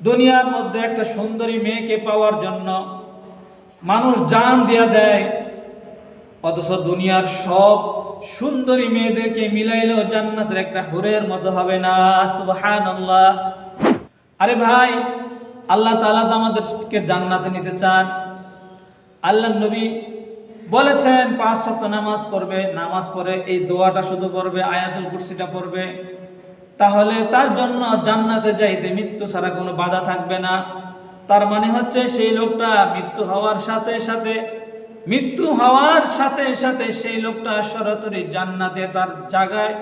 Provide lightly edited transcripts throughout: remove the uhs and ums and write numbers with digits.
দুনিয়ার মধ্যে একটা সুন্দরী মেয়েকে পাওয়ার জন্য মানুষ জান দিয়া দেয়, অথচ দুনিয়ার সব সুন্দরী মেয়েদেরকে মিলাইলেও জান্নাতের একটা হুরের মতো হবে না। সুবহানাল্লাহ। আরে ভাই, আল্লাহ তাআলা তো আমাদেরকে জান্নাতে নিতে চান। আল্লাহর নবী বলেছেন 5 ওয়াক্ত নামাজ পড়বে, নামাজ পড়ে এই দোয়াটা শুধু পড়বে, আয়াতুল কুরসিটা পড়বে, তাহলে তার জন্য জান্নাতে যাইতে মৃত্যু ছাড়া কোনো বাধা থাকবে না। তার মানে হচ্ছে সেই লোকটা মৃত্যু হওয়ার সাথে সাথে সেই লোকটা সরাসরি জান্নাতে তার জায়গায়,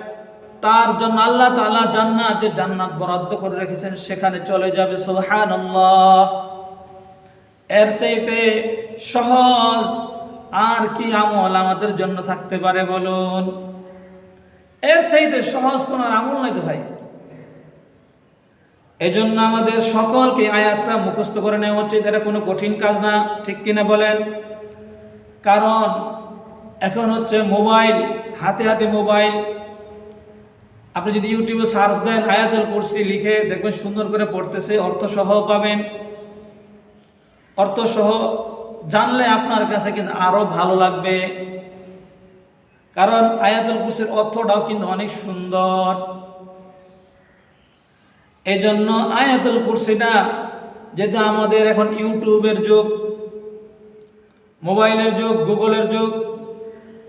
তার জন্য আল্লাহ তাআলা জান্নাত বরাদ্দ করে রেখেছেন, সেখানে চলে যাবে। সুবহানাল্লাহ। এর চাইতে সহজ আর কি আমল আমাদের জন্য থাকতে পারে বলুন? এর চাইতে সহজ কোন আমল নাই তো ভাই। এজন্য আমাদের সকলকে আয়াতটা মুখস্থ করে নেওয়া উচিত। এটা কোনো কঠিন কাজ না, ঠিক কিনা বলেন? কারণ এখন হচ্ছে মোবাইল, হাতে হাতে মোবাইল। আপনি যদি ইউটিউবে সার্চ দেন আয়াতুল কুরসি লিখে দেখবেন সুন্দর করে পড়তেছে, অর্থসহ পাবেন। অর্থসহ জানলে আপনার কাছে কিন্তু আরো ভালো লাগবে, কারণ আয়াতুল কুরসির অর্থটাও কিন্তু অনেক সুন্দর। এই জন্য আয়াতুল কুরসিটা, যেটা আমাদের এখন ইউটিউবের যুগ, মোবাইলের যুগ, গুগলের যুগ,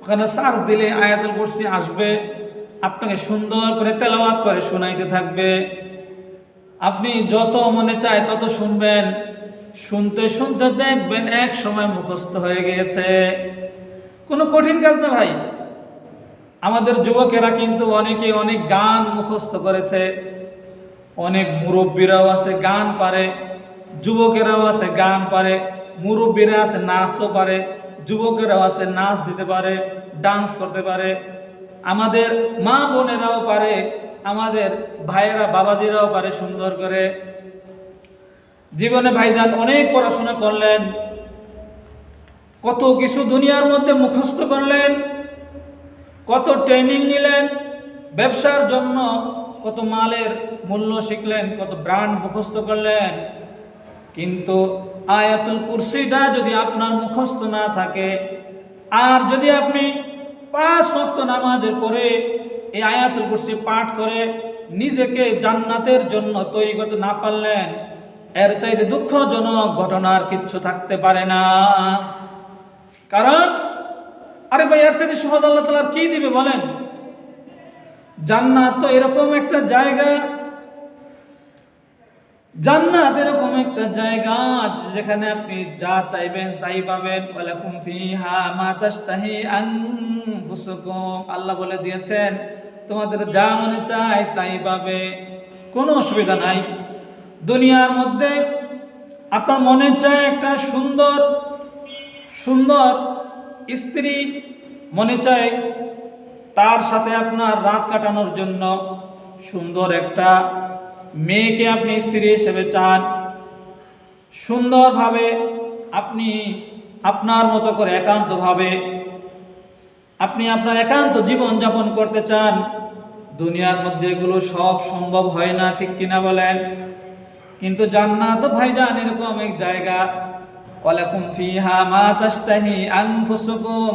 ওখানে সার্চ দিলে আয়াতুল কুরসি আসবে, আপনাকে সুন্দর করে তেলাওয়াত করে শোনাইতে থাকবে। আপনি যত মনে চায় তত শুনবেন, শুনতে শুনতে দেখবেন এক সময় মুখস্থ হয়ে গিয়েছে। কোনো কঠিন কাজ না ভাই। আমাদের যুবকেরা কিন্তু অনেকে অনেক গান মুখস্থ করেছে, অনেক মুরব্বীরাও আছে গান পারে, যুবকেরাও আছে গান পারে, মুরব্বীরা আছে নাচও পারে, যুবকেরাও আছে নাচ দিতে পারে, ডান্স করতে পারে, আমাদের মা বোনেরাও পারে, আমাদের ভাইয়েরা বাবাজিরাও পারে সুন্দর করে। জীবনে ভাইজান অনেক পড়াশোনা করলেন, কত কিছু দুনিয়ার মধ্যে মুখস্থ করলেন, কত ট্রেনিং নিলেন, ব্যবসার জন্য কত মালের মূল্য শিখলেন, কত ব্র্যান্ড মুখস্থ করলেন, কিন্তু আয়াতুল কুরসিটা যদি আপনার মুখস্থ না থাকে, আর যদি আপনি 5 ওয়াক্ত নামাজের পরে এই আয়াতুল কুরসি পাঠ করে নিজেকে জান্নাতের জন্য তৈরি করতে না পারলেন, এর চাইতে দুঃখজনক ঘটনার কিচ্ছু থাকতে পারে না। কারণ আরে ভাই, এর চাইতে সহজ আল্লাহ তাআলা কি দিবে বলেন? জান্নাত তো এরকম একটা জায়গা, জান্নাত এরকম একটা জায়গা যেখানে আপনি যা চাইবেন তাই পাবেন। ওয়ালাকুম ফিহা মা তাশতাহি আনফুসুকুম, আল্লাহ বলে দিয়েছেন তোমাদের যা মনে চায় তাই পাবে, কোনো অসুবিধা নাই। দুনিয়ার মধ্যে আপনার মনে চায় একটা সুন্দর সুন্দর স্ত্রী, মনে চায় তার সাথে আপনার রাত কাটানোর জন্য সুন্দর একটা মেয়েকে আপনি স্ত্রী হিসেবে চান, সুন্দরভাবে আপনি আপনার মতো করে একান্তভাবে আপনি আপনার একান্ত জীবন যাপন করতে চান। দুনিয়ার মধ্যে এগুলো সব সম্ভব হয় না, ঠিক কিনা বলেন? কিন্তু জান্নাত ভাইজান এরকম এক জায়গা, ওয়ালাকুম ফিহা মা তাশতাহি আনফুসুকুম,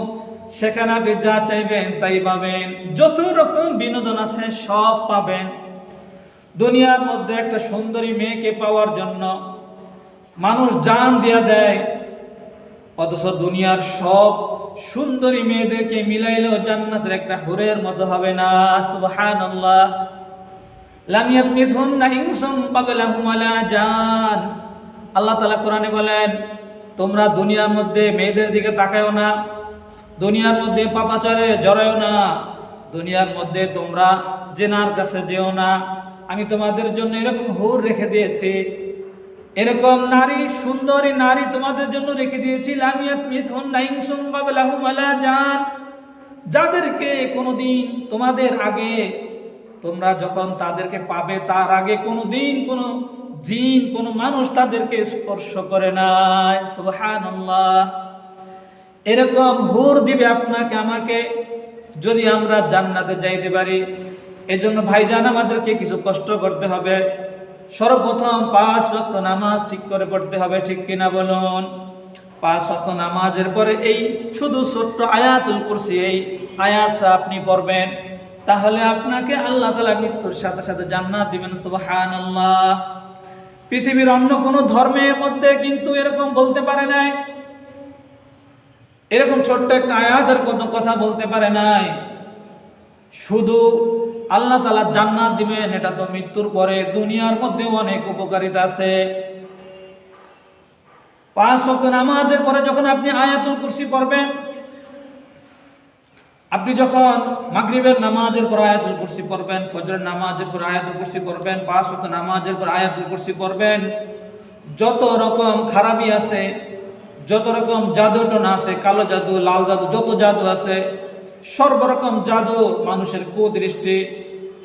সেখানে আপনি যা চাইবেন তাই পাবেন, যত রকম বিনোদন আছে সব পাবেন। দুনিয়ার মধ্যে একটা সুন্দরী মেয়েকে পাওয়ার জন্য মানুষ জান দিয়া দেয়, অথচ দুনিয়ার সব সুন্দরী মেয়েদেরকে মিলাইলেও জান্নাতের একটা হুরের মতো হবে না। সুবহানাল্লাহ। লাম ইয়াতমিথুন্না ইনসুন ক্বাবলাহুম ওয়ালা জান, আল্লাহ তাআলা কোরআনে বলেন তোমরা দুনিয়ার মধ্যে মেয়েদের দিকে তাকায়ও না, দুনিয়ার মধ্যে পাপাচারে জড়ায়ও না, দুনিয়ার মধ্যে তোমরা জেনার কাছে যেও না। আমি তোমাদের জন্য এরকম হুর রেখে দিয়েছি, এরকম নারী, সুন্দরী নারী তোমাদের জন্য রেখে দিয়েছি। লাম ইয়াতমিথুন্না ইনসুন ক্বাবলাহুম ওয়ালা জান, যাদেরকে কোনোদিন তোমাদের আগে, তোমরা যখন তাদেরকে পাবে তার আগে কোনোদিন কোনো জিন, কোনো মানুষ তাদেরকে স্পর্শ করে নাই। সুবহানাল্লাহ। এরকম হুর দিবে আপনাকে আমাকে, যদি আমরা জান্নাতে যাইতে পারি। এজন্য ভাইজান আমাদেরকে কিছু কষ্ট করতে হবে, সর্বপ্রথম 5 ওয়াক্ত নামাজ ঠিক করে পড়তে হবে, ঠিক কিনা বলুন? 5 ওয়াক্ত নামাজের পরে এই শুধু ছোট্ট আয়াতুল কুরসি, এই আয়াতটা আপনি পড়বেন, তাহলে আপনাকে আল্লাহ তাআলা মৃত্যুর সাথে সাথে জান্নাত দিবেন। সুবহানাল্লাহ। পৃথিবীর অন্য কোনো ধর্মের মধ্যে কিন্তু এরকম বলতে পারে নাই, এরকম ছোট্ট একটা আয়াতের কথা বলতে পারে নাই। শুধু আল্লাহ তাআলা জান্নাত দিবেন, এটা তো মৃত্যুর পরে। দুনিয়ার মধ্যে অনেক উপকারিতা আছে। 5 ওয়াক্ত নামাজের পরে যখন আপনি আয়াতুল কুরসি পড়বেন, আপনি যখন মাগরিবের নামাজের পর আয়াতুল কুরসি পড়বেন, ফজরের নামাজের পর আয়াতুল কুরসি পড়বেন, 5 ওয়াক্ত নামাজের পর আয়াতুল কুরসি পড়বেন, যত রকম খারাপি আছে, যত রকম জাদু টোনা আছে, কালো জাদু, লাল জাদু, যত জাদু আছে, সর্বরকম জাদু, মানুষের কুদৃষ্টি,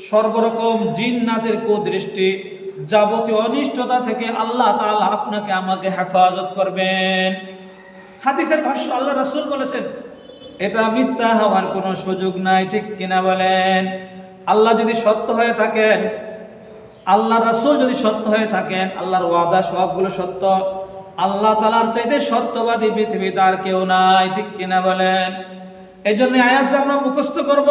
সর্বরকম জিন্নাতের কুদৃষ্টি, যাবতীয় অনিষ্টতা থেকে আল্লাহ তাআলা আপনাকে আমাকে হেফাজত করবেন। হাদিসের ভাষ্য আল্লাহ রাসূল বলেছেন, এটা মিথ্যা হওয়ার কোনো সুযোগ নাই, ঠিক কিনা বলেন? আল্লাহ যদি সত্য হয়ে থাকেন, আল্লাহ রাসূল যদি সত্য হয়ে থাকেন, আল্লাহর ওয়াদা সবগুলো সত্য। আল্লাহ তাআলার চাইতে সত্যবাদী পৃথিবীতে আর কেউ নাই, ঠিক কিনা বলেন? এই জন্য আয়াতটা আমরা মুখস্থ করব।